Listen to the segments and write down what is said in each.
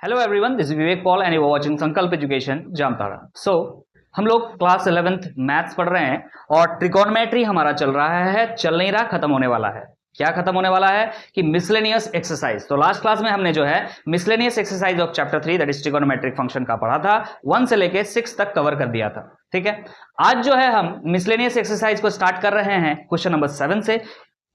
Hello everyone, this is Vivek Paul and you are watching Sankalp education Jamtara. हम लोग class 11th maths पढ़ रहे हैं और ट्रिगोनोमेट्री हमारा चल रहा है, चल नहीं रहा, खत्म होने वाला है। क्या खत्म होने वाला है कि मिसलेनियस एक्सरसाइज। तो लास्ट क्लास में हमने जो है miscellaneous exercise of chapter 3 that is trigonometric function का पढ़ा था, 1 से लेके 6 तक कवर कर दिया था। ठीक है, आज जो है हम मिसलेनियस एक्सरसाइज को स्टार्ट कर रहे हैं क्वेश्चन नंबर 7 से।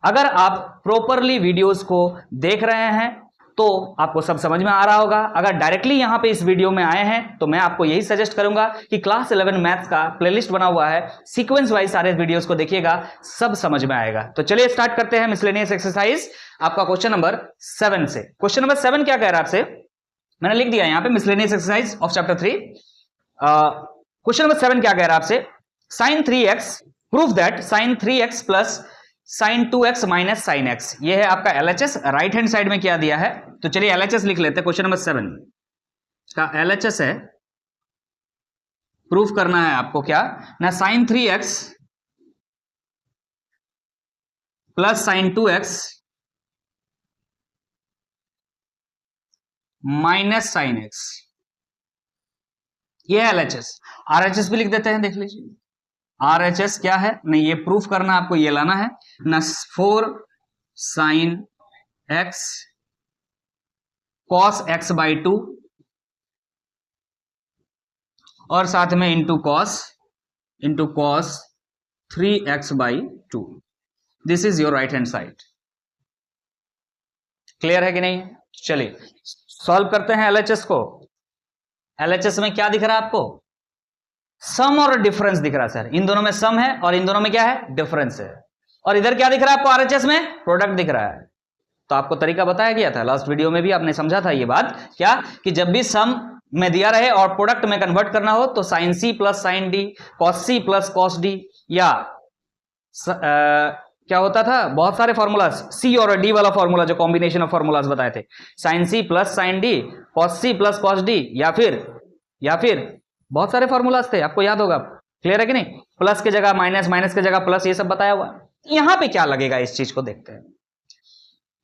अगर आप प्रॉपरली वीडियोस को देख रहे हैं तो आपको सब समझ में आ रहा होगा। अगर डायरेक्टली यहां पे इस वीडियो में आए हैं तो मैं आपको यही सजेस्ट करूंगा कि क्लास 11 मैथ्स का प्लेलिस्ट बना हुआ है, सीक्वेंस वाइज सारे वीडियोस को देखिएगा, सब समझ में आएगा। तो चलिए स्टार्ट करते हैं मिसलेनियस एक्सरसाइज आपका क्वेश्चन नंबर 7 से। क्वेश्चन नंबर 7 क्या कह रहा है आपसे, मैंने लिख दिया यहां पे miscellaneous exercise of chapter 3। Question number 7 क्या कह रहा है आपसे, sin 3x proof that sin 3x plus sin 2x minus sin x। ये है आपका LHS। राइट हैंड साइड में क्या दिया है, तो चलिए LHS लिख लेते हैं। क्वेश्चन नंबर 7 का LHS है, प्रूफ करना है आपको क्या ना, sin 3x plus sin 2x minus sin x। ये है LHS। RHS भी लिख देते हैं, देख लीजिए RHS क्या है, नहीं ये प्रूफ करना आपको, ये लाना है ना, 4 sin x cos x by 2 और साथ में into cos 3x by 2। This is your right hand side. Clear है कि नहीं? चलिए सॉल्व करते हैं LHS को। LHS में क्या दिख रहा है आपको, सम और डिफरेंस दिख रहा है सर। इन दोनों में सम है और इन दोनों में क्या है, डिफरेंस है। और इधर क्या दिख रहा है आपको RHS में, प्रोडक्ट दिख रहा है। तो आपको तरीका बताया गया था लास्ट वीडियो में भी, आपने समझा था ये बात क्या, कि जब भी सम में दिया रहे और प्रोडक्ट में कन्वर्ट करना हो तो sin c plus sin d, cos c plus cos d, या क्या होता था, बहुत सारे फॉर्मूलाज, c और d वाला फॉर्मूला जो कॉम्बिनेशन ऑफ फॉर्मूलाज बताए थे, sin c plus sin d, cos c plus cos d, या फिर बहुत सारे फॉर्मूलाज थे, आपको याद होगा। क्लियर है कि नहीं? प्लस के जगह माइनस, माइनस के जगह प्लस, ये सब बताया हुआ। यहां पे क्या लगेगा, इस चीज को देखते हैं।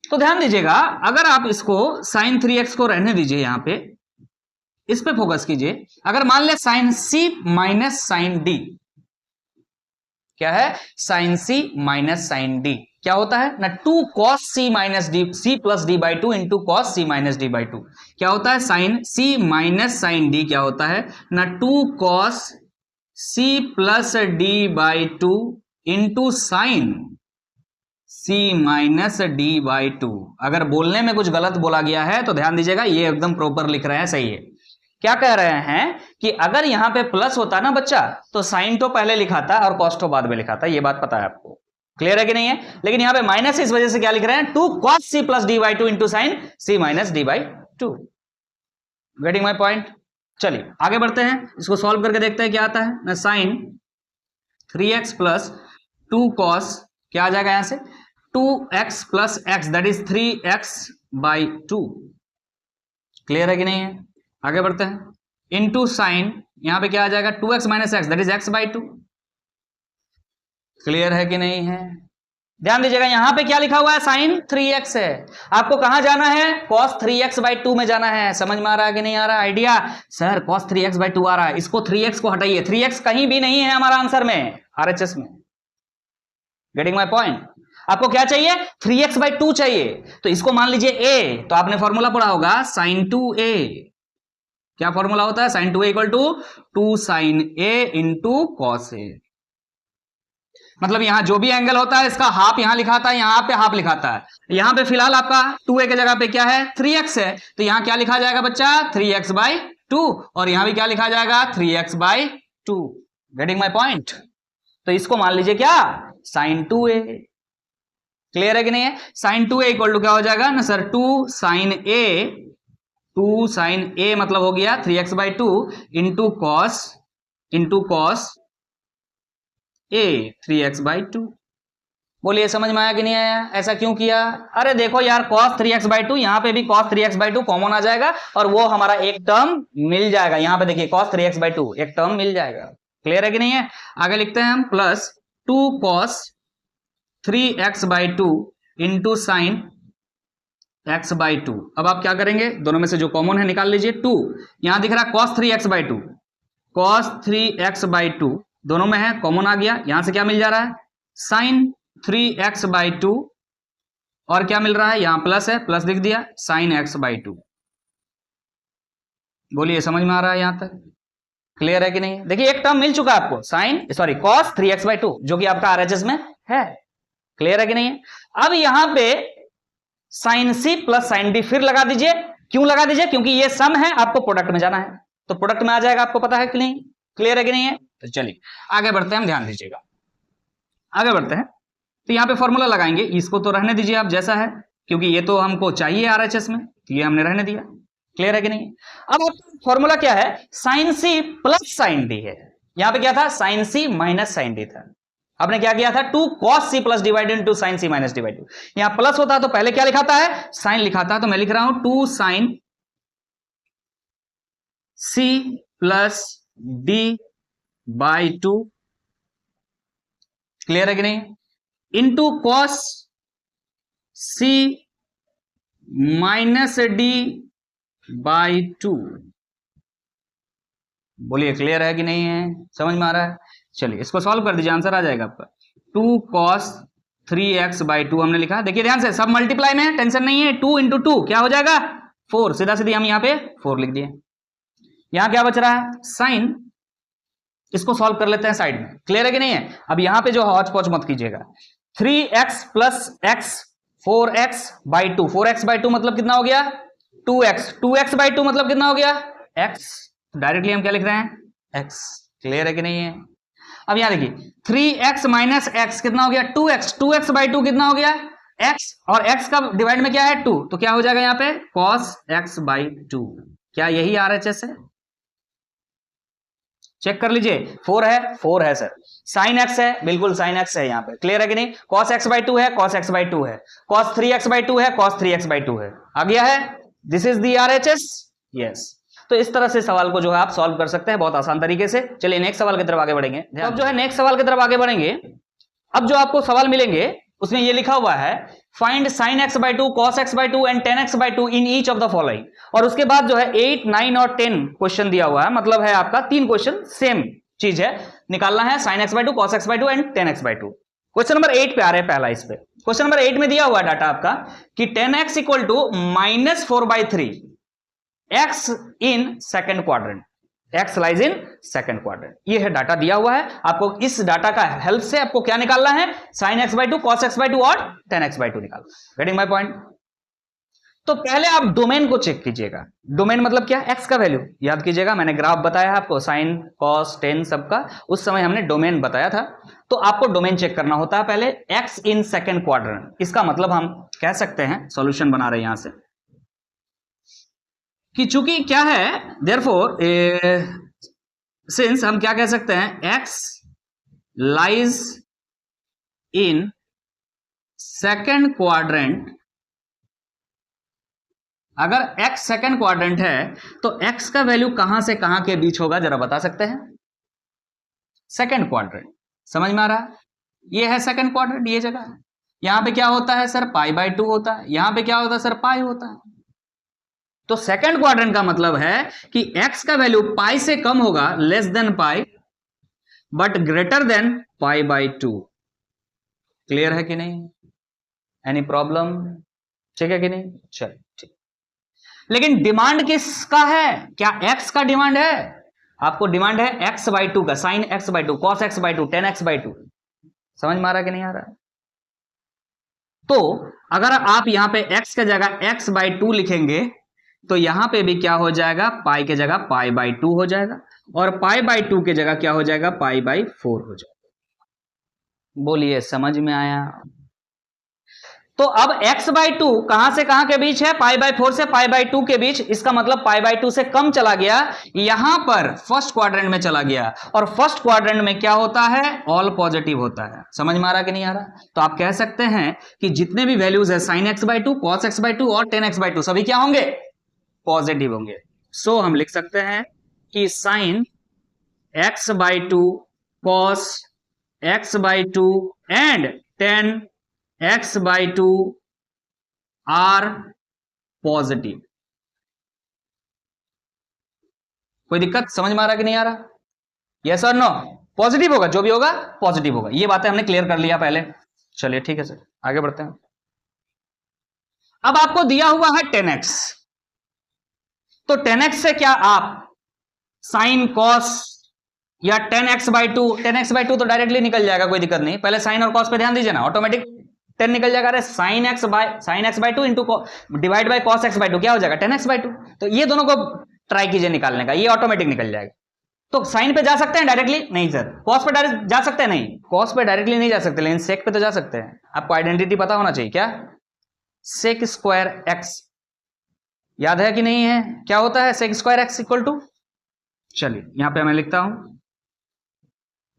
तो ध्यान दीजिएगा, अगर आप इसको sin 3x को रहने दीजिए, यहां पे इस पे फोकस कीजिए। अगर मान ले sin c minus sin d, क्या है, sin c minus sin d क्या होता है ना, 2 cos c minus D, c plus D by 2 into cos c minus D by 2। क्या होता है, sin c minus sin d क्या होता है ना, 2 cos c plus D by 2 into sin c minus D by 2। अगर बोलने में कुछ गलत बोला गया है तो ध्यान दीजिएगा, ये एकदम प्रॉपर लिख रहे हैं, सही है। क्या कह रहे हैं कि अगर यहां पे प्लस होता ना बच्चा, तो साइन तो पहले लिखाता और कॉस तो बाद में लिखाता, ये बात पता है आपको। क्लियर है कि नहीं है? लेकिन यहां पे माइनस, इस वजह से क्या लिख रहे हैं, 2 cos c plus D by 2 into sine c minus D by 2। Getting my point? चलिए आगे बढ़ते हैं, इसको सॉल्व करके देखते हैं क्या आता है ना, साइन 3x प्लस 2 cos, क्या आ जाएगा यहां से, 2x plus x that is 3x by 2। Clear है कि नहीं है? आगे बढ़ते हैं, इंटू साइन, यहां पे क्या आ जाएगा, 2x minus x that is x by 2। Clear है कि नहीं है? ध्यान दीजिएगा, यहां पे क्या लिखा हुआ है, साइन 3x है। आपको कहां जाना है, cos 3x बाई 2 में जाना है। समझ में आ रहा है कि नहीं आ रहा idea? Sir cos 3x by 2 आ रहा है, इसको 3x को हटाइए, 3x कहीं भी नहीं है हमारा आंसर में, RHS में। Getting my point? आपको क्या चाहिए, 3x बाई 2 चाहिए, तो इसको मान लीजिए a, तो आपने फॉर्मूला पढ़ा होगा sin 2a। क्या फॉर्मूला होता है, sin 2a equal to 2 sin a into cos a। मतलब यहां जो भी एंगल होता है इसका हाफ यहां लिखाता है, यहां पे हाफ लिखाता है। यहां पे फिलहाल आपका 2a के जगह पे क्या है, 3x है, तो यहां क्या लिखा जाएगा बच्चा, 3x बाई 2, और यहां भी क्या लिखा जाएगा, 3x by 2। Getting my point? तो इसको मान लीजिए क्या, sin 2a। क्लियर है कि नहीं है? sin 2a इक्वल टू क्या हो जाएगा ना सर, 2 sin a मतलब हो गया 3x by 2 into cos a 3x by 2। बोलिए समझ में आया कि नहीं आया? ऐसा क्यों किया? अरे देखो यार, cos 3x बाई 2, यहां पे भी cos 3x बाई 2 कॉमन आ जाएगा और वो हमारा एक टर्म मिल जाएगा। यहां पे देखिए cos 3x बाई 2 एक टर्म मिल जाएगा। क्लियर है कि नहीं है? आगे लिखते हैं हम, plus 2 cos 3x by 2 into sine x by two. अब आप क्या करेंगे, दोनों में से जो कॉमन है निकाल लीजिए। 2 यहां दिख रहा है cos 3x by two, cos 3x by two दोनों में है, कॉमन आ गया। यहां से क्या मिल जा रहा है, sin 3x बाई टू, और क्या मिल रहा है, यहां प्लस है, प्लस लिख दिया, sin x बाई टू। बोलिए समझ में आ रहा है यहां तक, क्लियर है कि नहीं? देखिए एक टर्म मिल चुका है आपको, cos 3x बाई टू, जो कि आपका RHS में है। क्लियर है कि नहीं है? अब यहां पे sin c plus sin d फिर लगा दीजिए। क्यों लगा दीजिए, क्योंकि ये सम है, आपको प्रोडक्ट में जाना है, तो प्रोडक्ट में आ जाएगा, आपको पता है कि नहीं? क्लियर है कि नहीं है? तो चलिए आगे बढ़ते हैं, हम ध्यान दीजिएगा, आगे बढ़ते हैं। तो यहां पे फॉर्मूला लगाएंगे, इसको तो रहने दीजिए आप जैसा है, क्योंकि ये तो हमको चाहिए RHS में, तो ये हमने रहने दिया। क्लियर है कि नहीं? अब फॉर्मूला क्या है, sin c plus sin d है। यहां पे क्या था, sin c minus sin d था। आपने क्या किया था, 2 cos c plus divided into sin c minus d by two. यहां प्लस होता है तो पहले क्या लिखाता है, साइन लिखाता है, तो मैं लिख रहा हूं 2 sin c plus d by two. Clear है कि नहीं? Into cos c minus d by two. बोलिए क्लियर है कि नहीं है, समझ में आ रहा है? चलिए इसको सॉल्व कर दीजिए, आंसर आ जाएगा आपका 2 cos 3x बाई टू हमने लिखा। देखिए ध्यान से, सब मल्टीप्लाई में है, टेंशन नहीं है। 2 इंटू टू क्या हो जाएगा, 4, सीधा सीधी हम यहाँ पे 4 लिख दिए। यहां क्या बच रहा है, साइन, इसको सॉल्व कर लेते हैं साइड में। क्लियर है कि नहीं है? अब यहां पे जो हौच पौच मत कीजिएगा। 3x plus x 4x by two, 4x by two मतलब कितना हो गया, 2x, 2x बाई टू मतलब कितना हो गया, x। डायरेक्टली हम क्या लिख रहे हैं, x। क्लियर है कि नहीं है? अब यहां देखिए 3x माइनस x कितना हो गया, 2x, 2x बाई टू कितना हो गया, x, और x का डिवाइड में क्या है 2, तो क्या हो जाएगा यहाँ पे cos x बाई टू। क्या यही RHS है? चेक कर लीजिए, 4 है, 4 है सर। साइन x है, बिल्कुल साइन x है यहाँ पे। क्लियर है कि नहीं? cos x बाई टू है, cos x बाई टू है, cos 3x बाई टू है, cos 3x बाई टू है। आ गया है, this is the RHS। Yes, तो इस तरह से सवाल को जो है आप सॉल्व कर सकते हैं बहुत आसान तरीके से। चलिए नेक्स्ट सवाल की तरफ आगे बढ़ेंगे। अब जो है नेक्स्ट सवाल की तरफ आगे बढ़ेंगे। अब जो आपको सवाल मिलेंगे उसमें ये लिखा हुआ है, find sin x by two, cos x by two and tan x by to in each of the following. और उसके बाद जो है 8, 9 और 10 क्वेश्चन दिया हुआ है, मतलब है आपका 3 क्वेश्चन सेम चीज है, निकालना है sin x by two, cos x by two and tan x by to. Question number 8 पे आ रहे हैं पहला। इस पे क्वेश्चन नंबर 8 में दिया हुआ डाटा आपका कि 10x equal to minus 4/3 x in second quadrant, x lies in second quadrant. ये है डाटा दिया हुआ है, आपको इस डाटा का हेल्प से आपको क्या निकालना है, sin x by two, cos x by to और tan x बाई टू निकालना। Getting my point? तो पहले आप डोमेन को चेक कीजिएगा। डोमेन मतलब क्या, x का वैल्यू। याद कीजिएगा मैंने ग्राफ बताया आपको sin, cos, tan सबका, उस समय हमने डोमेन बताया था। तो आपको डोमेन चेक करना होता है पहले, x इन सेकंड क्वाड्रेंट। इसका मतलब हम कह सकते हैं, सॉल्यूशन बना रहे हैं यहां से, कि चूंकि क्या है, देयरफॉर सिंस हम क्या कह सकते हैं, x lies in second quadrant. अगर x सेकंड क्वाड्रेंट है तो x का वैल्यू कहां से कहां के बीच होगा, जरा बता सकते हैं? सेकंड क्वाड्रेंट, समझ में आ रहा है? ये है सेकंड क्वाड्रेंट, ये जगह है। यहां पे क्या होता है सर, पाई बाई टू होता है। यहां पे क्या होता है सर, पाई होता है। तो सेकंड क्वाड्रेंट का मतलब है कि x का वैल्यू पाई से कम होगा, less than pi, but greater than pi by two. Clear है कि नहीं? Any problem? ठीक है कि नहीं? चल ठीक। लेकिन डिमांड किसका है, क्या x का डिमांड है? आपको डिमांड है x बाई टू का, sine x by two, cos x by two, tan x by two. समझ में आ रहा है कि नहीं आ रहा है? तो अगर आप यहां पे x की जगह x बाई टू लिखेंगे तो यहां पे भी क्या हो जाएगा, पाई के जगह पाई बाई टू हो जाएगा, और पाई बाई टू के जगह क्या हो जाएगा, पाई बाई फोर हो जाएगा। बोलिए समझ में आया? तो अब x बाई टू कहां से कहां के बीच है, पाई बाई फोर से पाई बाई टू के बीच। इसका मतलब पाई बाई टू से कम चला गया, यहां पर फर्स्ट क्वाड्रेंट में चला गया, और फर्स्ट क्वाड्रेंट में क्या होता है, ऑल पॉजिटिव होता है। समझ में आ रहा कि नहीं आ रहा? तो आप कह सकते हैं कि जितने भी वैल्यूज है sin x by two, cos x by to और tan x बाई टू, सभी क्या होंगे, पॉजिटिव होंगे। सो हम लिख सकते हैं कि sin x by two, cos x by two and tan x by two are positive. कोई दिक्कत, समझ में आ रहा कि नहीं आ रहा? यस और नो? पॉजिटिव होगा, जो भी होगा पॉजिटिव होगा। ये बातें हमने क्लियर कर लिया पहले। चलिए ठीक है सर, आगे बढ़ते हैं। अब आपको दिया हुआ है 10x, तो 10x से क्या आप साइन कॉस या 10x/2, 10x/2 तो डायरेक्टली निकल जाएगा, कोई दिक्कत नहीं। पहले साइन और कॉस पे ध्यान दीजिए ना, ऑटोमेटिक 10 निकल जाएगा। अरे sine x/2 into divide by cos x/2 क्या हो जाएगा? 10x/2। तो ये दोनों को ट्राई कीजिए निकालने का, ये ऑटोमेटिक निकल जाएगा। तो साइन पे जा सकते हैं डायरेक्टली? नहीं सर। कॉस पे डायरेक्ट जा सकते हैं? नहीं, कॉस पे डायरेक्टली नहीं जा सकते, लेकिन सेक पे तो जा सकते हैं। आपको आइडेंटिटी पता होना चाहिए। क्या? सेक स्क्वायर एक्स, याद है कि नहीं है? क्या होता है sec square x equal to, चलिए यहां पे मैं लिखता हूं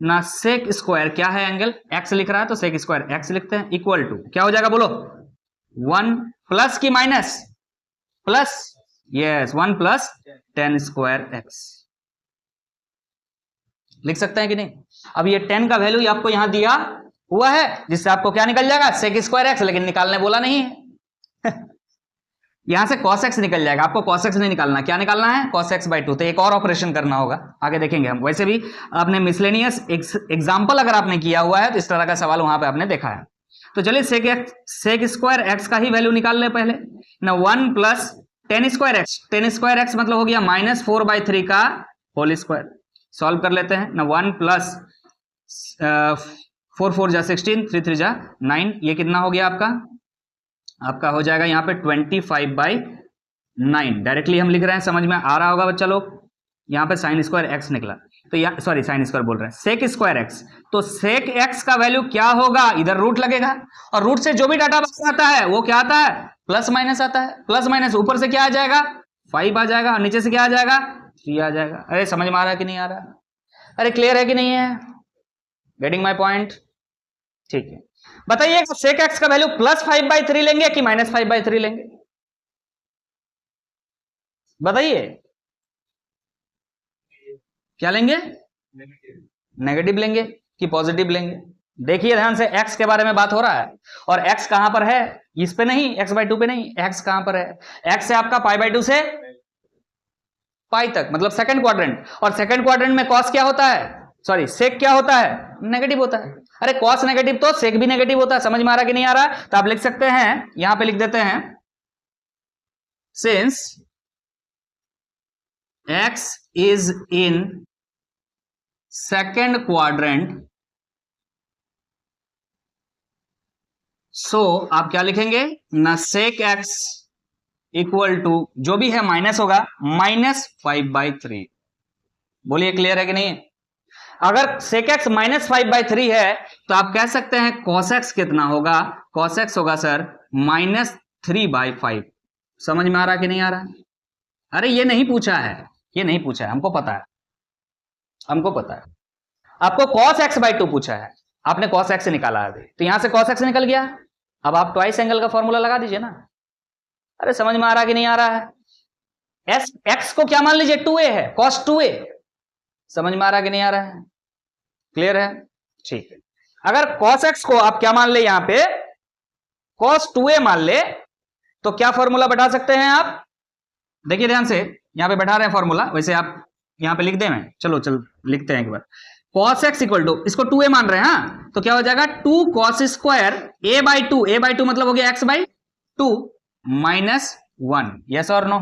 ना, सेक स्क्वायर क्या है? एंगल एक्स लिख रहा है तो सेक स्क्वायर एक्स लिखते हैं, इक्वल टू क्या हो जाएगा बोलो? 1 प्लस की minus? Plus, yes, 1 plus 10 square x लिख सकते हैं कि नहीं? अब ये 10 का वैल्यू आपको यहां दिया हुआ है, जिससे आपको क्या निकल जाएगा? सेक स्क्वायर एक्स, लेकिन निकालने बोला नहीं है। यहां से cos x निकल जाएगा, आपको cos x नहीं निकालना, क्या निकालना है? cos x/2। तो एक और ऑपरेशन करना होगा, आगे देखेंगे हम। वैसे भी आपने मिसलेनियस एग्जाम्पल अगर आपने किया हुआ है तो इस तरह का सवाल वहां पे आपने देखा है। तो चलिए सेक स्क्वायर एक्स का ही वैल्यू निकाल ले पहले ना। 1 plus 10 square x, 10 square x मतलब हो गया -4/3 का होल स्क्वायर। सॉल्व कर लेते हैं ना। 1 प्लस 4 4 जा 16, 3 3 जा 9, ये कितना हो गया आपका? आपका हो जाएगा यहाँ पे 25/9। डायरेक्टली हम लिख रहे हैं, समझ में आ रहा होगा बच्चा लोग। यहाँ पे साइन स्क्वायर एक्स निकला, तो यहाँ सॉरी साइन स्क्वायर बोल रहे हैं, सेक स्क्वायर एक्स। तो सेक एक्स का वैल्यू क्या होगा? इधर रूट लगेगा, और रूट से जो भी डाटा बाहर आता है वो क्या आता है? प्लस माइनस आता है। प्लस माइनस ऊपर से क्या आ जाएगा? 5 आ जाएगा, और नीचे से क्या आ जाएगा? 3 आ जाएगा। अरे समझ में आ रहा है कि नहीं आ रहा? अरे क्लियर है कि नहीं है? Getting my point? ठीक है, बताइए सेक एक्स का वैल्यू +5/3 लेंगे कि -5/3 लेंगे? बताइए, क्या लेंगे? नेगेटिव लेंगे कि पॉजिटिव लेंगे? देखिए ध्यान से, x के बारे में बात हो रहा है, और x कहां पर है? इस पे नहीं, x/2 पे नहीं, x कहां पर है? x है आपका π/2 से पाई तक, मतलब सेकंड क्वाड्रेंट। और सेकंड क्वाड्रेंट में cos क्या होता है? सॉरी, सेक क्या होता है? नेगेटिव होता है। अरे cos नेगेटिव तो सेक भी नेगेटिव होता है। समझ में आ रहा कि नहीं आ रहा? तो आप लिख सकते हैं, यहां पे लिख देते हैं, since x is in second quadrant, so आप क्या लिखेंगे ना, सेक x इक्वल टू जो भी है माइनस होगा -5/3। बोलिए क्लियर है कि नहीं? अगर सेक एक्स -5/3 है तो आप कह सकते हैं cos x कितना होगा? cos x होगा सर -3/5। समझ में आ रहा कि नहीं आ रहा? अरे ये नहीं पूछा है, ये नहीं पूछा है, हमको पता है, हमको पता है। आपको cos x/2 पूछा है, आपने cos x से निकाला है, तो यहां से cos x निकल गया। अब आप ट्वाइस एंगल का फॉर्मूला लगा दीजिए ना। अरे समझ में आ रहा कि नहीं आ रहा है? x को क्या मान लीजिए? 2a है, cos 2a। समझ में आ रहा कि नहीं आ रहा है? क्लियर है? ठीक है। अगर cos x को आप क्या मान ले? यहां पे cos 2a मान ले, तो क्या फॉर्मूला बैठा सकते हैं आप? देखिए ध्यान से, यहां पे बैठा रहे हैं फॉर्मूला, वैसे आप यहां पे लिख दें। मैं चलो लिखते हैं एक बार। cos x इक्वल टू, इसको 2a मान रहे हैं, हाँ, तो क्या हो जाएगा? 2 cos स्क्वायर a/2, a/2 मतलब हो गया x/2 -1। यस और नो?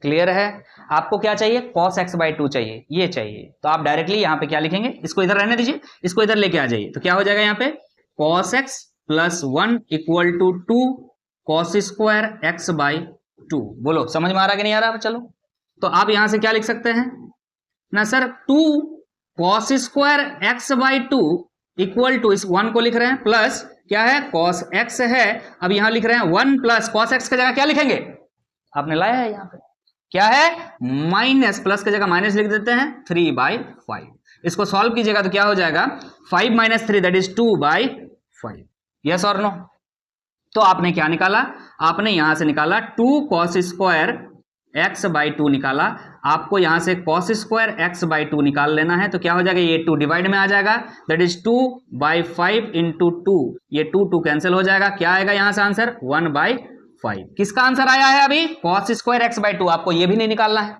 क्लियर है? आपको क्या चाहिए? cos x/2 चाहिए, ये चाहिए। तो आप डायरेक्टली यहां पे क्या लिखेंगे? इसको इधर रहने दीजिए, इसको इधर लेके आ जाइए, तो क्या हो जाएगा यहां पे? cos x + 1 equal to 2 cos square x/2। बोलो समझ में आ रहा कि नहीं आ रहा? चलो, तो आप यहां से क्या लिख सकते हैं ना sir, 2 cos square x/2 equal to, इस 1 को लिख रहे हैं, प्लस क्या है? cos x है। अब यहां लिख रहे हैं 1 प्लस cos x की जगह क्या लिखेंगे? आपने लाया है यहां पे, क्या है? माइनस, प्लस की जगह माइनस लिख देते हैं, 3/5। इसको सॉल्व कीजिएगा तो क्या हो जाएगा? 5 - 3 दैट इज 2/5। यस और नो? तो आपने क्या निकाला? आपने यहां से निकाला 2 cos स्क्वायर x/2 निकाला। आपको यहां से cos स्क्वायर x/2 निकाल लेना है, तो क्या हो जाएगा? ये 2 डिवाइड में आ जाएगा, दैट इज 2/5 × 2। ये 2 कैंसिल हो जाएगा, क्या आएगा यहां से आंसर? 1/5। 5। किसका आंसर आया है अभी? cos square x by two. आपको ये भी नहीं निकालना है,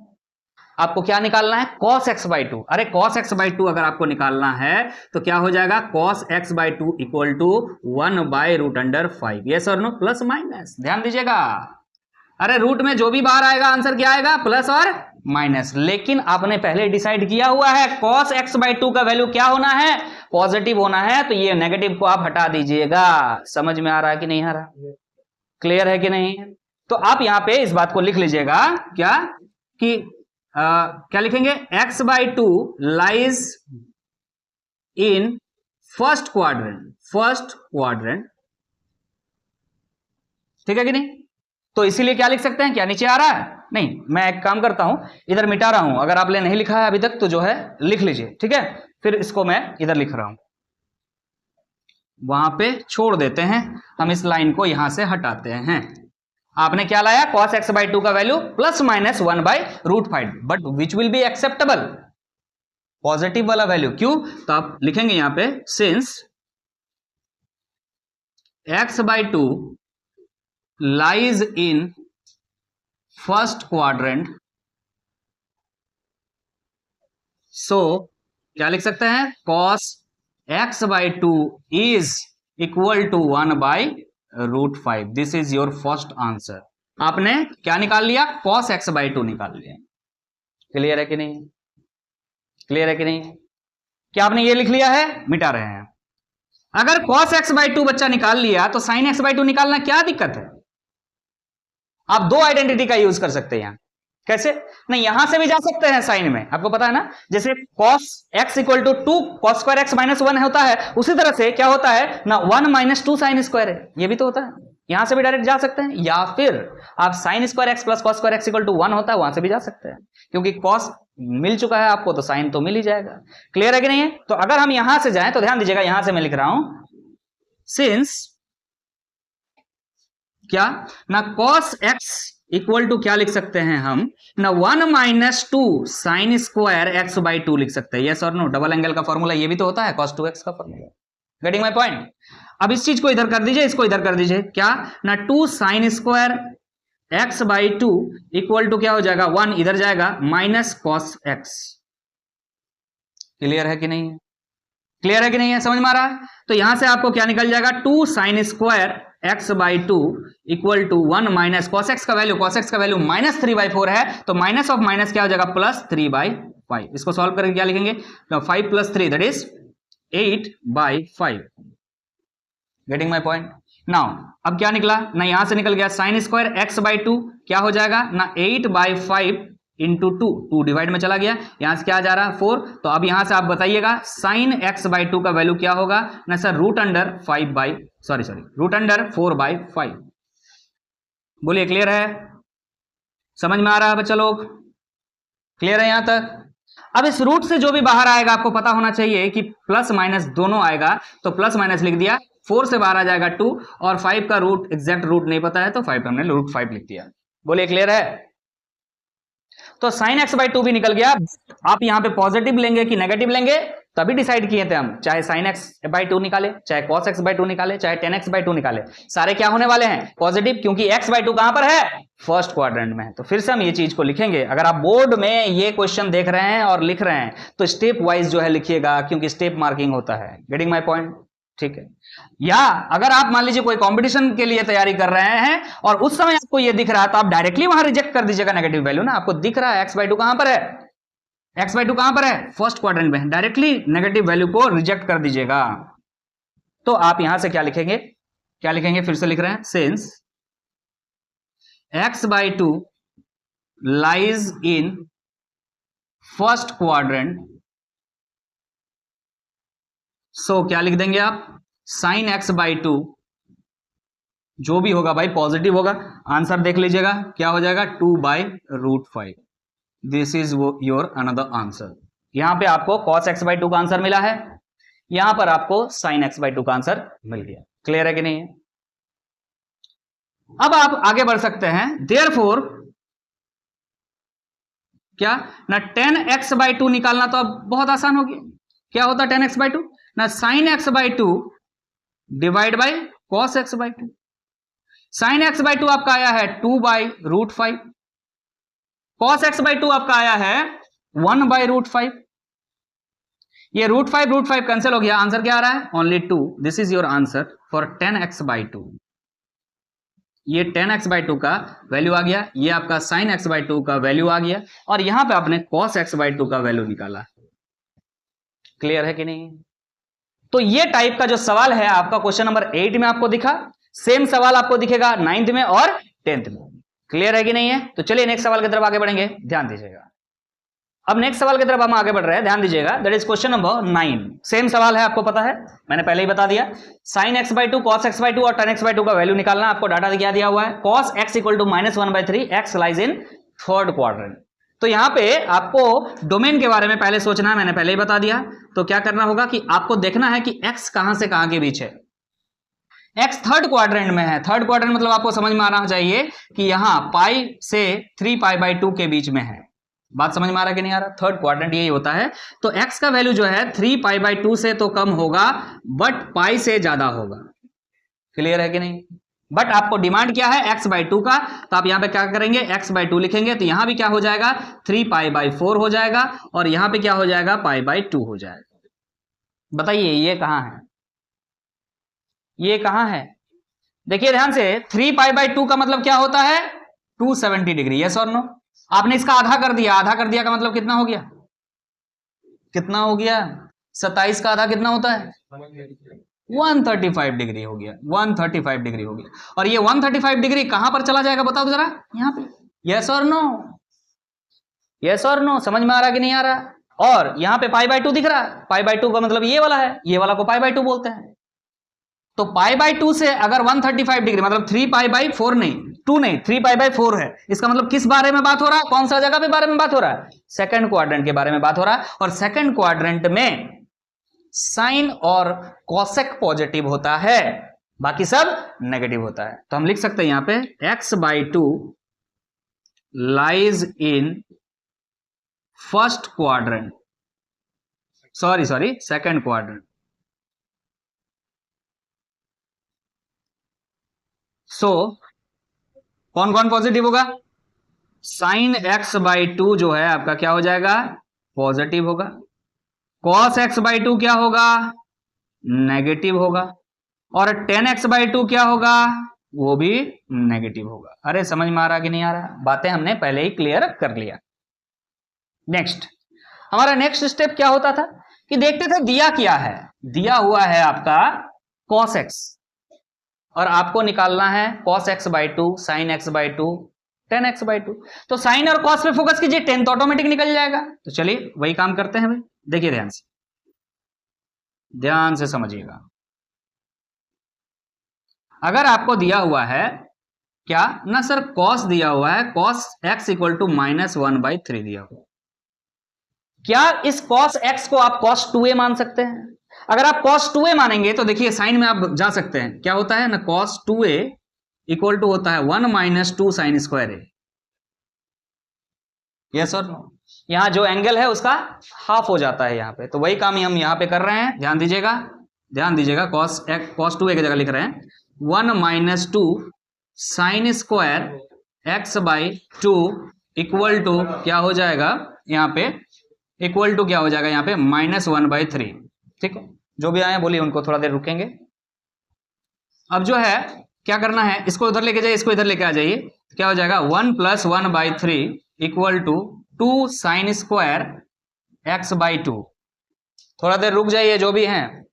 आपको क्या निकालना है? cos x by to. अरे cos x बाई टू अगर आपको निकालना है तो क्या हो जाएगा? cos x by two equal to 1/√5। Yes और नो? प्लस माइनस, ध्यान दीजिएगा। अरे रूट में जो भी बाहर आएगा आंसर क्या आएगा? प्लस और माइनस। लेकिन आपने पहले डिसाइड किया हुआ है cos x बाई टू का वैल्यू क्या होना है? पॉजिटिव होना है, तो ये नेगेटिव को आप हटा दीजिएगा। समझ में आ रहा है कि नहीं आ रहा? क्लियर है कि नहीं? तो आप यहां पे इस बात को लिख लीजिएगा क्या कि क्या लिखेंगे? x by two lies in first quadrant. ठीक है कि नहीं? तो इसीलिए क्या लिख सकते हैं? क्या नीचे आ रहा है? नहीं, मैं एक काम करता हूं, इधर मिटा रहा हूं। अगर आपने नहीं लिखा है अभी तक तो जो है लिख लीजिए, ठीक है? फिर इसको मैं इधर लिख रहा हूं, वहां पे छोड़ देते हैं, हम इस लाइन को यहां से हटाते हैं। आपने क्या लाया? cos x बाई टू का value plus minus 1/√5, but which will be acceptable? Positive वाला वैल्यू। क्यों? तो आप लिखेंगे यहां पे since x by two lies in first quadrant, so क्या लिख सकते हैं? cos x by two is equal to 1/√5। This is your first answer. आपने क्या निकाल लिया? cos x बाई टू निकाल लिया। क्लियर है कि नहीं? क्लियर है कि नहीं? क्या आपने ये लिख लिया है? मिटा रहे हैं। अगर cos x बाई टू बच्चा निकाल लिया तो sin x बाई टू निकालना क्या दिक्कत है? आप दो आइडेंटिटी का यूज कर सकते हैं यहां। कैसे? नहीं, यहां से भी जा सकते हैं साइन में, आपको पता है ना, जैसे cos x equal to 2 cos square x minus 1 होता है, उसी तरह से क्या होता है ना, 1 माइनस 2 साइन स्क्वायर है, ये भी तो होता है। यहां से भी डायरेक्ट जा सकते हैं, या फिर आप sine square x plus cos square x equal to 1 होता है, वहां से भी जा सकते हैं, क्योंकि cos मिल चुका है आपको तो साइन तो मिल ही जाएगा। क्लियर है कि नहीं है? तो अगर हम यहां से जाएं तो ध्यान दीजिएगा, यहां से मैं लिख रहा हूं सिंस क्या ना cos x इक्वल टू क्या लिख सकते हैं हम ना 1 minus 2 sine square x by to लिख सकते हैं। यस और नो? डबल एंगल का फॉर्मूला ये भी तो होता है, cos 2x का फॉर्मूला। Getting my point? अब इस चीज को इधर कर दीजिए, इसको इधर कर दीजिए, क्या ना 2 sine square x by two equal to क्या हो जाएगा? 1 इधर जाएगा माइनस cos x। क्लियर है कि नहीं है? क्लियर है कि नहीं है? समझ में आ रहा है? तो यहां से आपको क्या निकल जाएगा? 2 sine square x by two equal to 1 minus cos x का वैल्यू माइनस 3/4 है, तो माइनस ऑफ माइनस क्या हो जाएगा? प्लस 3/5। इसको सॉल्व करके क्या लिखेंगे? 5 plus 3 that is 8/5। Getting my point? Now अब क्या निकला ना, यहां से निकल गया sign square x by to, क्या हो जाएगा ना 8/5 इंटू 2 डिवाइड में चला गया, यहां से क्या जा रहा है 4। तो अब यहां से आप बताइएगा साइन x बाई टू का वैल्यू क्या होगा ना सर? Root under 4/5। बोलिए, क्लियर है? समझ में आ रहा है बच्चा लोग? क्लियर है यहां तक? अब इस रूट से जो भी बाहर आएगा आपको पता होना चाहिए कि प्लस माइनस दोनों आएगा, तो प्लस माइनस लिख दिया, 4 से बाहर आ जाएगा 2, और 5 का रूट एग्जैक्ट रूट नहीं पता है तो 5 हमने रूट 5 लिख दिया। बोलिए, क्लियर है? तो साइन x बाई टू भी निकल गया। आप यहां पे पॉजिटिव लेंगे कि नेगेटिव लेंगे तभी डिसाइड किए थे हम, चाहे साइन x बाई टू निकाले, चाहे cos x बाई टू निकाले, चाहे tan x बाई टू निकाले, सारे क्या होने वाले हैं? पॉजिटिव, क्योंकि x बाई टू कहां पर है? फर्स्ट क्वाड्रेंट में है। तो फिर से हम ये चीज को लिखेंगे। अगर आप बोर्ड में ये क्वेश्चन देख रहे हैं और लिख रहे हैं तो स्टेप वाइज जो है लिखिएगा, क्योंकि स्टेप मार्किंग होता है। Getting my point? ठीक है। या अगर आप मान लीजिए कोई कंपटीशन के लिए तैयारी कर रहे हैं और उस समय आपको ये दिख रहा है तो आप डायरेक्टली वहां रिजेक्ट कर दीजिएगा नेगेटिव वैल्यू ना। आपको दिख रहा है x बाई टू कहां पर है? x बाई टू कहां पर है? फर्स्ट क्वाड्रेंट में। डायरेक्टली नेगेटिव वैल्यू को रिजेक्ट कर दीजिएगा। तो आप यहां से क्या लिखेंगे? क्या लिखेंगे? फिर से लिख रहे हैं, since x by two lies in first quadrant, so क्या लिख देंगे आप? साइन x बाई टू जो भी होगा भाई पॉजिटिव होगा। आंसर देख लीजिएगा क्या हो जाएगा? 2/√5। This is your another answer. यहां पे आपको cos x बाई टू का आंसर मिला है, यहां पर आपको sin x बाई टू का आंसर मिल गया। क्लियर है कि नहीं है? अब आप आगे बढ़ सकते हैं। देयरफॉर क्या ना tan x बाई टू निकालना तो अब बहुत आसान हो गया। क्या होता है tan x बाई टू ना? sin x by to divide by cos x by to. Sine x by two आपका आया है 2/√5, कॉस एक्स बाई टू आपका आया है 1/√5। ये √5 कैंसिल हो गया, आंसर क्या आ रहा है? Only 2। This is your answer for 10x/2। ये 10x/2 का वैल्यू आ गया, ये आपका sin x/2 का वैल्यू आ गया, और यहां पे आपने cos x/2 का वैल्यू निकाला। क्लियर है कि नहीं? तो ये टाइप का जो सवाल है आपका क्वेश्चन नंबर 8 में आपको दिखा, सेम सवाल आपको दिखेगा 9th में और 10th में। क्लियर है कि नहीं है? तो चलिए नेक्स्ट सवाल की तरफ आगे बढ़ेंगे, ध्यान दीजिएगा। अब नेक्स्ट सवाल की तरफ हम आगे बढ़ रहे हैं, ध्यान दीजिएगा। That is question number 9। Same सवाल है, आपको पता है, मैंने पहले ही बता दिया। sin x/2, cos x/2 और tan x/2 का वैल्यू निकालना, आपको डाटा क्या दिया हुआ है? cos x = -1/3, x lies in third quadrant. तो यहां पे आपको डोमेन के बारे में पहले सोचना है, मैंने पहले ही बता दिया। तो क्या करना होगा कि आपको देखना है कि x कहां से कहां के बीच है। x थर्ड क्वाड्रेंट में है। थर्ड क्वाड्रेंट मतलब आपको समझ में आना चाहिए कि यहां पाई से 3π/2 के बीच में है। बात समझ में आ रहा है कि नहीं आ रहा? थर्ड क्वाड्रेंट यही होता है। तो x का वैल्यू जो है 3π/2 से तो कम होगा, बट पाई से ज्यादा होगा। क्लियर है कि नहीं? बट आपको डिमांड क्या है? x/2 का। तो आप यहां पे क्या करेंगे? x/2 लिखेंगे, तो यहां भी क्या हो जाएगा? 3π/4 हो जाएगा, और यहां पे क्या हो जाएगा? π/2 हो जाएगा। बताइए ये कहां है? ये कहां है? देखिए ध्यान से, 3π/2 का मतलब क्या होता है? 270 डिग्री। यस और नो? आपने इसका आधा कर दिया। आधा कर दिया का मतलब कितना हो गया? कितना हो गया? 27 का आधा कितना होता है? 135 डिग्री हो गया। 135 डिग्री हो गया। और ये 135 डिग्री कहां पर चला जाएगा? बताओ जरा यहां पे। यस और नो? यस और नो? समझ में आ रहा कि नहीं आ रहा? और यहां पे π/2 दिख रहा है। π/2 का मतलब ये वाला है, ये वाला को π/2 बोलते हैं। तो π/2 से अगर 135 डिग्री मतलब 3π/4 नहीं, 2 नहीं, 3π/4 है, इसका मतलब किस बारे में बात हो रहा है? कौन सा जगह पे बारे में बात हो रहा है? सेकंड क्वाड्रेंट के बारे में बात हो रहा है। और सेकंड क्वाड्रेंट में साइन और कॉसेक पॉजिटिव होता है, बाकी सब नेगेटिव होता है। तो हम लिख सकते हैं यहां पे x/2 lies in first quadrant, sorry second quadrant. So कौन कौन पॉजिटिव होगा? sin x/2 जो है आपका क्या हो जाएगा? पॉजिटिव होगा। cos x/2 क्या होगा? नेगेटिव होगा। और tan x/2 क्या होगा? वो भी नेगेटिव होगा। अरे समझ में आ रहा कि नहीं आ रहा? बातें हमने पहले ही क्लियर कर लिया। नेक्स्ट, हमारा नेक्स्ट स्टेप क्या होता था कि देखते थे दिया क्या है। दिया हुआ है आपका cos x, और आपको निकालना है cos x/2, sin x/2, tan x/2। तो साइन और cos पे फोकस कीजिए, tan तो ऑटोमेटिक निकल जाएगा। तो चलिए वही काम करते हैं भाई। देखिए ध्यान से समझिएगा। अगर आपको दिया हुआ है क्या ना सर, cos दिया हुआ है, cos x = -1/3 दिया हुआ। क्या इस cos x को आप cos 2a मान सकते हैं? अगर आप cos 2a मानेंगे तो देखिए साइन में आप जा सकते हैं, क्या होता है ना, cos 2a = होता है 1 - 2 sin स्क्वायर a। यस और नो? यहां जो एंगल है उसका हाफ हो जाता है यहां पे। तो वही काम हम यहां पे कर रहे हैं। ध्यान दीजिएगा। cos 2a की जगह लिख रहे हैं 1 - 2 sin स्क्वायर x/2 = क्या हो जाएगा यहां पे? इक्वल टू क्या हो जाएगा यहां पे? -1/3। ठीक है, जो भी आए बोलिए, उनको थोड़ा देर रुकेंगे। अब जो है क्या करना है, इसको उधर लेके जाइए, इसको इधर लेके आ जाइए। क्या हो जाएगा? 1 + 1/3 = 2 sin स्क्वायर x/2। थोड़ा देर रुक जाइए जो भी हैं,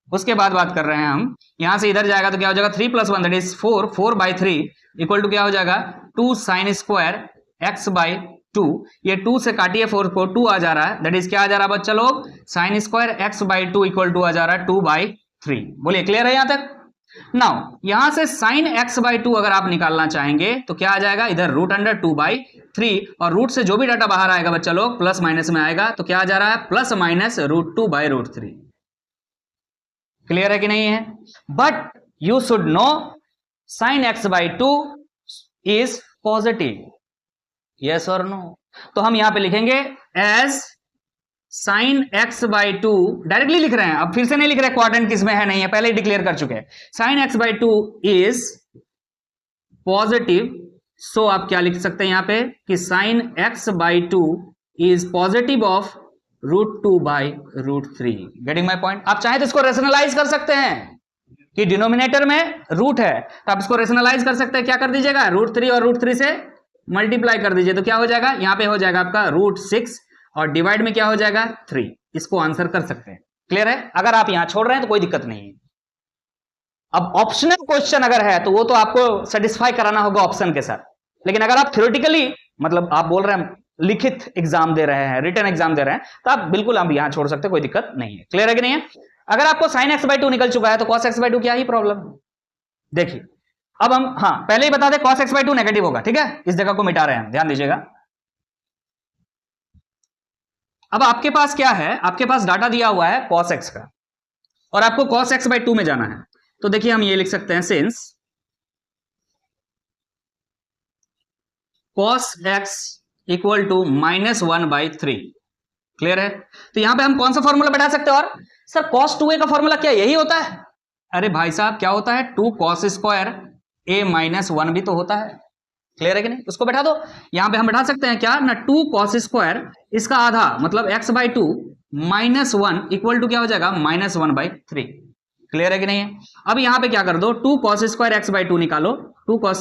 उसके बाद बात कर रहे हैं हम। यहां से इधर जाएगा तो क्या हो जाएगा? 3 + 1 दैट इज 4, 4/3 = क्या हो जाएगा? 2 sin स्क्वायर x/2। ये 2 से काटिए 4 को, 2 आ जा रहा है, दैट इज क्या आ जा रहा है बच्चा लोग? sin स्क्वायर x/2 = आ जा रहा है 2/3। बोलिए क्लियर है यहां तक? नाउ यहां से sin x/2 अगर आप निकालना चाहेंगे तो क्या आ जाएगा? इधर √2/3, और रूट से जो भी डाटा बाहर आएगा बच्चा लोग प्लस माइनस में आएगा। तो क्या आ जा रहा है? +-√2/√3। क्लियर है कि नहीं है? But you should know sin x/2 is positive. Yes और नो? तो हम यहां पे लिखेंगे एज sin x/2, डायरेक्टली लिख रहे हैं, अब फिर से नहीं लिख रहे क्वाड्रेंट किसमें है नहीं है, पहले ही डिक्लेयर कर चुके हैं। sin x/2 इज पॉजिटिव, सो आप क्या लिख सकते हैं यहां पे कि sine x by 2 is positive of √2/√3। Getting my point? आप चाहे तो इसको रेशनलाइज कर सकते हैं कि डिनोमिनेटर में रूट है, तो आप इसको रेशनलाइज कर सकते हैं। क्या कर दीजिएगा, √3 और √3 से मल्टीप्लाई कर दीजिए, तो क्या हो जाएगा, यहां पे हो जाएगा आपका √6 और डिवाइड में क्या हो जाएगा 3। इसको आंसर कर सकते हैं। क्लियर है? अगर आप यहां छोड़ रहे हैं तो कोई दिक्कत नहीं है। अब ऑप्शनल क्वेश्चन अगर है तो वो तो आपको सेटिस्फाई कराना होगा ऑप्शन के साथ, लेकिन अगर आप थ्योरेटिकली मतलब आप बोल रहे हैं लिखित एग्जाम दे रहे हैं, रिटन एग्जाम दे रहे हैं, तो आप बिल्कुल आप यहां छोड़ सकते हैं, कोई दिक्कत नहीं है। क्लियर है कि नहीं है? अगर आपको sin x/2 निकल चुका है तो cos x/2 क्या ही प्रॉब्लम है। देखिए अब हम पहले ही बता दें cos x/2 नेगेटिव होगा, ठीक है, इस जगह को मिटा रहे हैं, ध्यान दीजिएगा। अब आपके पास क्या है, आपके पास डाटा दिया हुआ है cos x का और आपको cos x/2 में जाना है, तो देखिए हम ये लिख सकते हैं since cos x equal to -1/3। Clear है? तो यहां पे हम कौन सा फॉर्मूला बैठा सकते हैं, और सर cos 2a का फॉर्मूला क्या यही होता है? अरे भाई साहब क्या होता है, 2 cos स्क्वायर a - 1 भी तो होता है। क्लियर है कि नहीं? उसको बैठा दो, यहां पे हम बैठा सकते हैं क्या ना, 2 cos स्क्वायर इसका आधा मतलब x/2 -1 इक्वल टू क्या हो जाएगा -1/3। क्लियर है कि नहीं है? अब यहां पे क्या कर दो, 2 cos स्क्वायर x/2 निकालो, 2 cos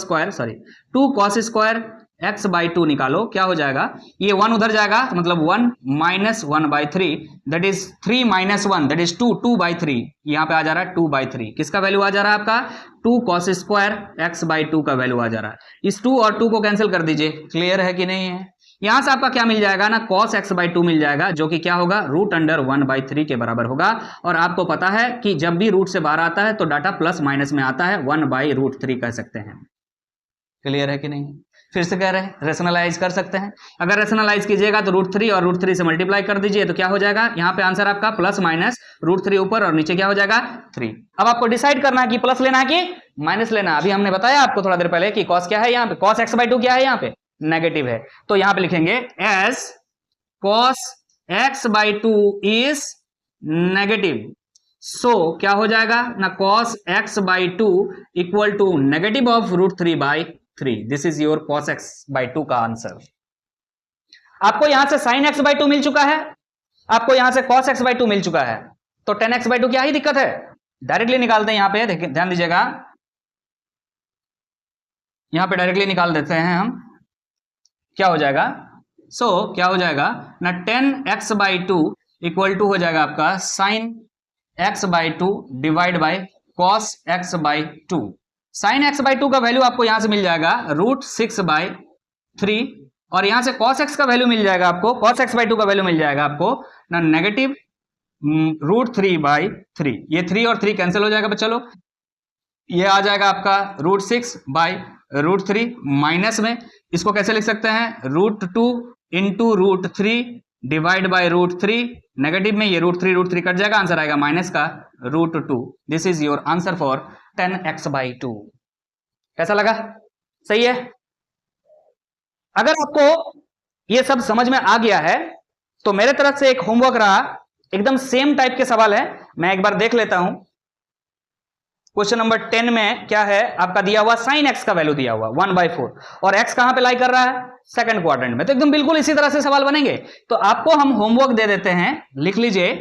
स्क्वायर x/2 निकालो, क्या हो जाएगा, ये 1 उधर जाएगा तो मतलब 1 - 1/3 दैट इज 3 - 1 दैट इज 2/3। यहां पे आ जा रहा है 2/3। किसका वैल्यू आ जा रहा है आपका, 2 cos स्क्वायर x/2 का वैल्यू आ जा रहा है। इस 2 और 2 को कैंसिल कर दीजिए। क्लियर है कि नहीं है? यहां से आपका क्या मिल जाएगा ना, cos x/2 मिल जाएगा, जो कि क्या होगा √1/3 के बराबर होगा। और आपको पता है कि जब भी रूट से बाहर आता है तो डाटा प्लस माइनस में आता है, 1/√3 कह सकते हैं। क्लियर है कि नहीं? फिर से कह रहे हैं रेशनलाइज कर सकते हैं। अगर रेशनलाइज कीजिएगा तो √3 और √3 से मल्टीप्लाई कर दीजिए, तो क्या हो जाएगा, यहाँ पे आंसर आपका प्लस माइनस √3 ऊपर और नीचे क्या हो जाएगा 3। अब आपको डिसाइड करना है कि प्लस लेना है कि माइनस लेना है। अभी हमने बताया आपको थोड़ा देर पहले कि cos क्या है, यहाँ पे cos x/2 क्या है, यहाँ पे नेगेटिव है, तो यहाँ पे लिखेंगे as cos x/2 is negative. So क्या हो जाएगा ना, cos x/2 equal to negative of √3/3। This is your cos x/2 का आंसर। आपको यहां से sin x/2 मिल चुका है, आपको यहां से cos x/2 मिल चुका है, तो tan x/2 क्या ही दिक्कत है, डायरेक्टली निकालते हैं। यहां पे ध्यान दीजिएगा, यहां पे डायरेक्टली निकाल देते हैं हम, क्या हो जाएगा, क्या हो जाएगा ना, tan x/2 इक्वल टू हो जाएगा आपका sin x/2 divide by cos x/2। sin x/2 का वैल्यू आपको यहां से मिल जाएगा √6/3 और यहां से cos x का वैल्यू मिल जाएगा आपको, cos x/2 का वैल्यू मिल जाएगा आपको ना नेगेटिव √3/3। ये 3 और 3 कैंसिल हो जाएगा बच्चा लोग, ये आ जाएगा आपका √6/√3 माइनस में इसको कैसे लिख सकते हैं, √2 इंटू √3 डिवाइड बाय √3, नेगेटिव में ये √3 कट जाएगा, आंसर आएगा माइनस का √2। This is your answer for tan x/2। कैसा लगा? सही है? अगर आपको ये सब समझ में आ गया है तो मेरे तरफ से एक होमवर्क रहा, एकदम सेम टाइप के सवाल है, मैं एक बार देख लेता हूं। क्वेश्चन नंबर 10 में क्या है आपका दिया हुआ, sin x का वैल्यू दिया हुआ 1/4 और x कहां पे लाई कर रहा है, सेकंड क्वाड्रेंट में, तो एकदम बिल्कुल इसी तरह से सवाल बनेंगे। तो आपको हम होमवर्क दे देते हैं, लिख लीजिए,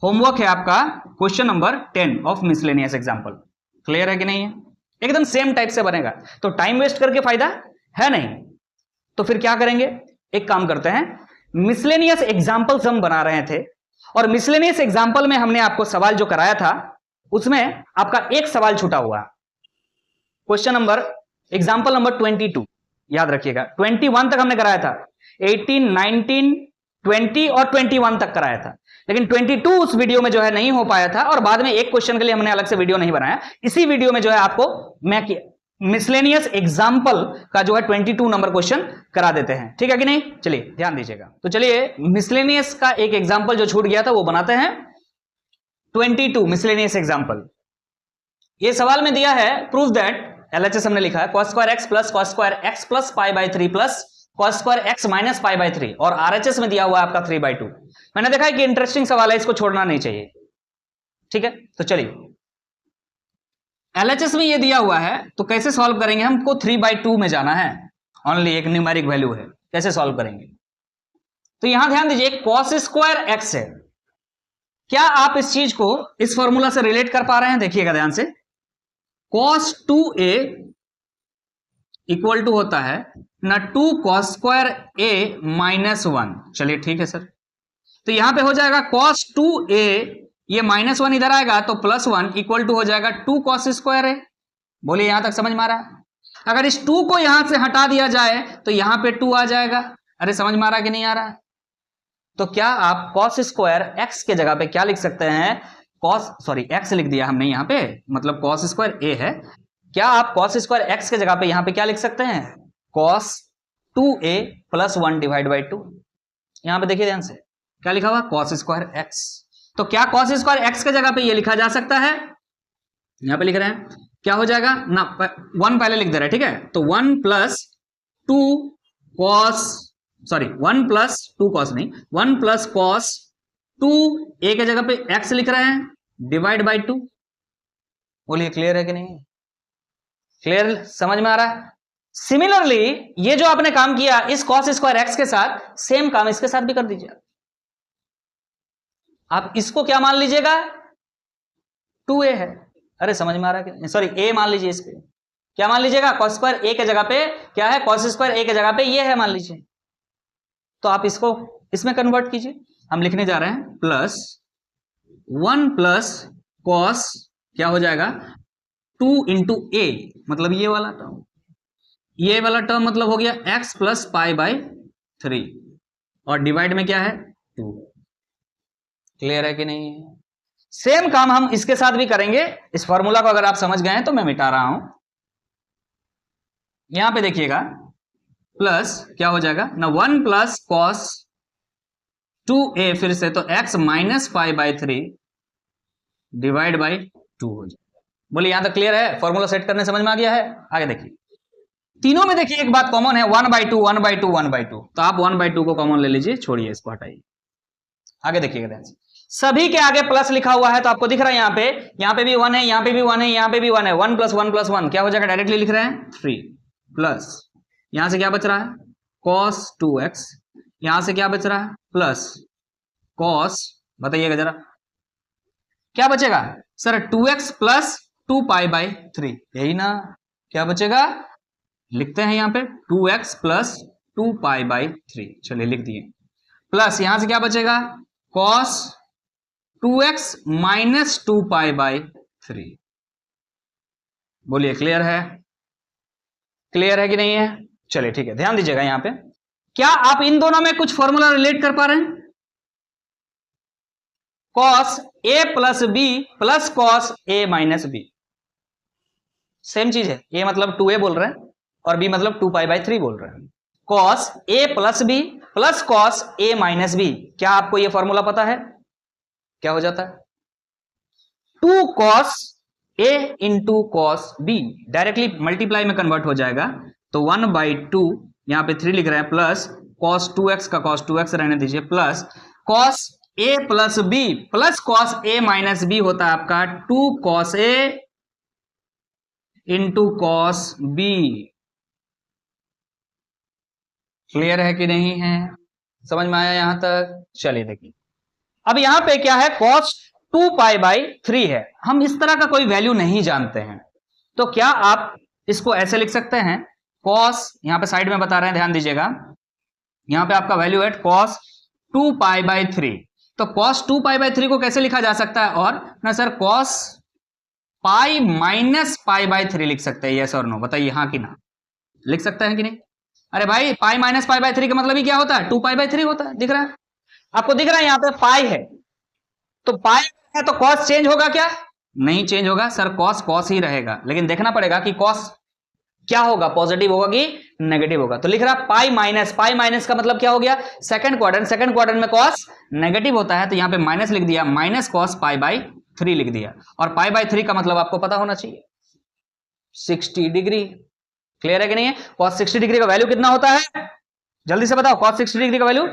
होमवर्क है आपका question number 10 of miscellaneous example. Clear है कि नहीं है? एकदम सेम टाइप से बनेगा, तो टाइम वेस्ट करके फायदा है नहीं। तो फिर क्या करेंगे, एक काम करते हैं, मिसलेनियस एग्जांपल्स हम बना रहे थे और मिसलेनियस एग्जांपल में हमने आपको सवाल जो कराया था उसमें आपका एक सवाल छूटा हुआ, क्वेश्चन नंबर एग्जांपल नंबर 22, याद रखिएगा 21 तक हमने कराया था, 18, 19, 20 और 21 तक कराया था, लेकिन 22 उस वीडियो में जो है नहीं हो पाया था और बाद में एक क्वेश्चन के लिए हमने अलग से वीडियो नहीं बनाया। इसी वीडियो में जो है आपको मैं मिसलेनियस एग्जांपल का जो है 22 नंबर क्वेश्चन करा देते हैं, ठीक है कि नहीं? चलिए ध्यान दीजिएगा। तो चलिए मिसलेनियस का एक एग्जांपल जो छूट गया था वो बनाते हैं, 22 मिसलेनियस एग्जांपल। ये सवाल में दिया है, प्रूव दैट, LHS हमने लिखा है cos square x plus cos square x plus π/3 plus cos square x minus π/3 और RHS में दिया हुआ है आपका 3/2। मैंने देखा है कि इंटरेस्टिंग सवाल है, इसको छोड़ना नहीं चाहिए, ठीक है? तो चलिए LHS में ये दिया हुआ है तो कैसे सॉल्व करेंगे, हमको 3/2 में जाना है, ओनली एक न्यूमेरिक वैल्यू है, कैसे सॉल्व करेंगे। तो यहां ध्यान दीजिए cos स्क्वायर x है, क्या आप इस चीज को इस फॉर्मूला से रिलेट कर पा रहे हैं, देखिएगा ध्यान से। cos 2a इक्वल टू होता है ना 2 cos स्क्वायर a -1। चलिए ठीक है सर, तो यहां पे हो जाएगा cos 2a, ये -1 इधर आएगा तो +1 इक्वल टू हो जाएगा 2 cos स्क्वायर a। बोलिए यहां तक समझ में आ रहा है। अगर इस 2 को यहां से हटा दिया जाए तो यहां पे 2 आ जाएगा। अरे समझ में आ रहा है कि नहीं आ रहा है। तो क्या आप cos स्क्वायर x के जगह पे क्या लिख सकते हैं, x लिख दिया हमने यहां पे, मतलब cos स्क्वायर a है। क्या आप cos स्क्वायर x के जगह पे यहां पे क्या लिख सकते हैं, cos 2a + 1 / 2। यहां पे देखिए ध्यान से क्या लिखा हुआ, cos स्क्वायर x। तो क्या cos स्क्वायर x के जगह पे ये लिखा जा सकता है, यहां पे लिख रहे हैं, क्या हो जाएगा ना, 1 पहले लिख दे रहे हैं, ठीक है। तो 1 + 2 cos, सॉरी 1 + 2 cos नहीं, 1 + cos 2a के जगह पे x लिख रहे हैं / 2। बोलिए क्लियर है कि नहीं, क्लियर समझ में आ रहा है। सिमिलरली ये जो आपने काम किया इस cos स्क्वायर x के साथ, सेम काम इसके साथ भी कर दीजिए। आप इसको क्या मान लीजिएगा, 2a है। अरे समझ में आ रहा है, सॉरी a मान लीजिए, इसको क्या मान लीजिएगा, cos स्क्वायर a के जगह पे क्या है, cos स्क्वायर a के जगह पे ये है मान लीजिए। तो आप इसको इसमें कन्वर्ट कीजिए, हम लिखने जा रहे हैं +1 + cos, क्या हो जाएगा 2 × a, मतलब ये वाला टर्म, ये वाला टर्म मतलब हो गया x + π/3 और डिवाइड में क्या है 2। क्लियर है कि नहीं। सेम काम हम इसके साथ भी करेंगे। इस फॉर्मूला को अगर आप समझ गए हैं तो मैं मिटा रहा हूं, यहां पे देखिएगा प्लस क्या हो जाएगा ना, 1 + cos 2a, फिर से तो x - π/3 डिवाइड बाई 2 हो जाएगा। बोलिए यहां तक क्लियर है, फॉर्मूला सेट करने समझ में आ गया है। आगे देखिए, तीनों में देखिए एक बात कॉमन है, 1/2 1/2 1/2, तो आप 1/2 को कॉमन ले लीजिए, छोड़िए इसको हटाइए। आगे देखिएगा ध्यान से, सभी के आगे प्लस लिखा हुआ है तो आपको दिख रहा है यहाँ पे भी 1 है, यहाँ पे भी 1 है, यहाँ पे भी 1 है। 1 + 1 + 1 क्या हो जाएगा, डायरेक्टली लिख रहे हैं 3 प्लस, यहां से क्या बच रहा है cos 2x, यहां से क्या बच रहा है प्लस cos, बताइएगा जरा क्या बचेगा सर, 2x + 2π/3, यही ना, क्या बचेगा, लिखते हैं यहाँ पे 2x + 2π/3, चलिए लिख दिए, प्लस यहां से क्या बचेगा cos 2x - 2π/3। बोलिए क्लियर है, क्लियर है कि नहीं है। चलिए ठीक है, ध्यान दीजिएगा यहां पे, क्या आप इन दोनों में कुछ फॉर्मूला रिलेट कर पा रहे हैं, cos a + b + cos a - b, same चीज है, a मतलब 2a बोल रहे हैं और b मतलब 2π/3 बोल रहे हैं। cos a + b + cos a - b, क्या आपको यह फॉर्मूला पता है, क्या हो जाता है 2 cos a × cos b, directly multiply में कन्वर्ट हो जाएगा, तो 1/2, यहां पे 3 लिख रहे हैं, प्लस cos 2x का cos 2x रहने दीजिए, plus cos a + b + cos a - b होता है आपका 2 cos a × cos b। Clear है कि नहीं है, समझ में आया यहां तक। चलिए देखिए, अब यहां पे क्या है, cos 2π/3 है, हम इस तरह का कोई वैल्यू नहीं जानते हैं, तो क्या आप इसको ऐसे लिख सकते हैं, cos, यहां पे साइड में बता रहे हैं, ध्यान दीजिएगा, यहां पे आपका वैल्यू है cos 2π/3, तो cos 2π/3 को कैसे लिखा जा सकता है, और ना सर cos π - π/3 लिख सकते हैं, यस और नो, बताइए हाँ कि ना, लिख सकते हैं कि नहीं। अरे भाई π - π/3 का मतलब ही क्या होता है, 2π/3 होता है, दिख रहा है आपको, दिख रहा है यहाँ पे पाई है, तो पाई है तो cos चेंज होगा क्या, नहीं चेंज होगा सर, cos ही रहेगा, लेकिन देखना पड़ेगा कि cos क्या होगा, पॉजिटिव होगा कि नेगेटिव होगा। तो लिख रहा पाई माइनस का मतलब क्या हो गया, सेकंड क्वाड्रेंट में cos नेगेटिव होता है, तो यहाँ पे माइनस लिख दिया, -cos π/3 लिख दिया, और π/3 का मतलब आपको पता होना चाहिए 60 डिग्री। क्लियर है कि नहीं है, cos 60 डिग्री का वैल्यू कितना होता है, जल्दी से बताओ, cos 60 डिग्री का वैल्यू,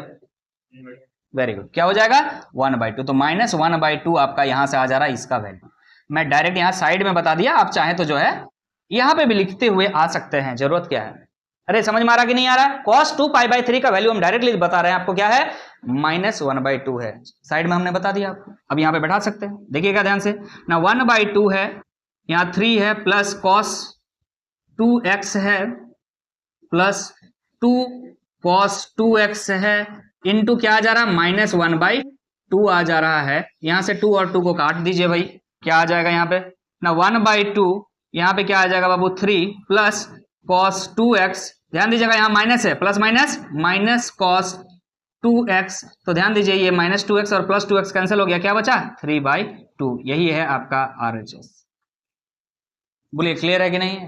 वेरी गुड, क्या हो जाएगा 1/2, तो -1/2 आपका यहां से आ जा रहा है इसका वैल्यू। मैं डायरेक्ट यहां साइड में बता दिया, आप चाहे तो जो है यहां पे भी लिखते हुए आ सकते हैं, जरूरत क्या है। अरे समझ में आ रहा कि नहीं आ रहा है? cos 2π/3 का वैल्यू हम डायरेक्टली बता रहे हैं आपको, क्या है -1/2 है, साइड में हमने बता दिया आपको। अब यहां पे बैठा सकते हैं, देखिएगा ध्यान से ना, 1/2 है, यहां 3 है, प्लस cos 2x है, प्लस 2 cos 2x है, इनटू क्या आ जा रहा है -1/2 आ जा रहा है। यहां से 2 और 2 को काट दीजिए भाई, क्या आ जाएगा यहाँ पे ना 1/2, यहाँ पे क्या आ जाएगा बाबू 3 प्लस cos 2x, ध्यान दीजिएगा यहाँ माइनस है, प्लस माइनस cos 2x, तो ध्यान दीजिए ये -2x और प्लस 2x कैंसिल हो गया, क्या बचा 3/2। यही है आपका RHS। बोलिए क्लियर है कि नहीं है?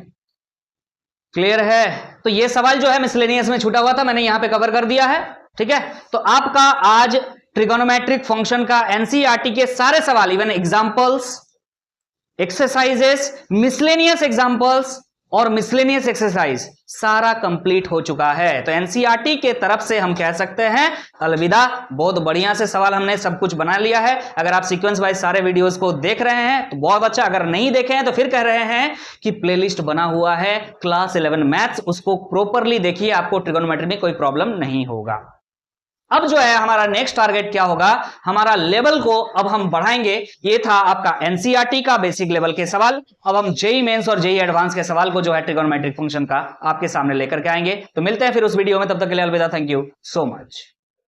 क्लियर है? तो ये सवाल जो है मिसलेनियस में छूटा हुआ था, मैंने यहां पे कवर कर दिया है, ठीक है। तो आपका आज ट्रिगोनोमेट्रिक फंक्शन का एनसीईआरटी के सारे सवाल, even examples, exercises, miscellaneous examples और मिसलेनियस एक्सरसाइज सारा कंप्लीट हो चुका है। तो एनसीईआरटी के तरफ से हम कह सकते हैं अलविदा। बहुत बढ़िया से सवाल हमने सब कुछ बना लिया है। अगर आप सीक्वेंस वाइज सारे वीडियोस को देख रहे हैं तो बहुत अच्छा, अगर नहीं देखे हैं तो फिर कह रहे हैं कि प्लेलिस्ट बना हुआ है क्लास 11 मैथ्स, उसको प्रॉपरली देखिए, आपको ट्रिगोनोमेट्री में कोई प्रॉब्लम नहीं होगा। अब जो है हमारा नेक्स्ट टारगेट क्या होगा, हमारा लेवल को अब हम बढ़ाएंगे। ये था आपका एनसीईआरटी का बेसिक लेवल के सवाल। अब हम जेईई मेंस और जेईई एडवांस के सवाल को जो है ट्रिगोनोमेट्रिक फंक्शन का आपके सामने लेकर के आएंगे। तो मिलते हैं फिर उस वीडियो में, तब तक के लिए अलविदा, थैंक यू सो मच।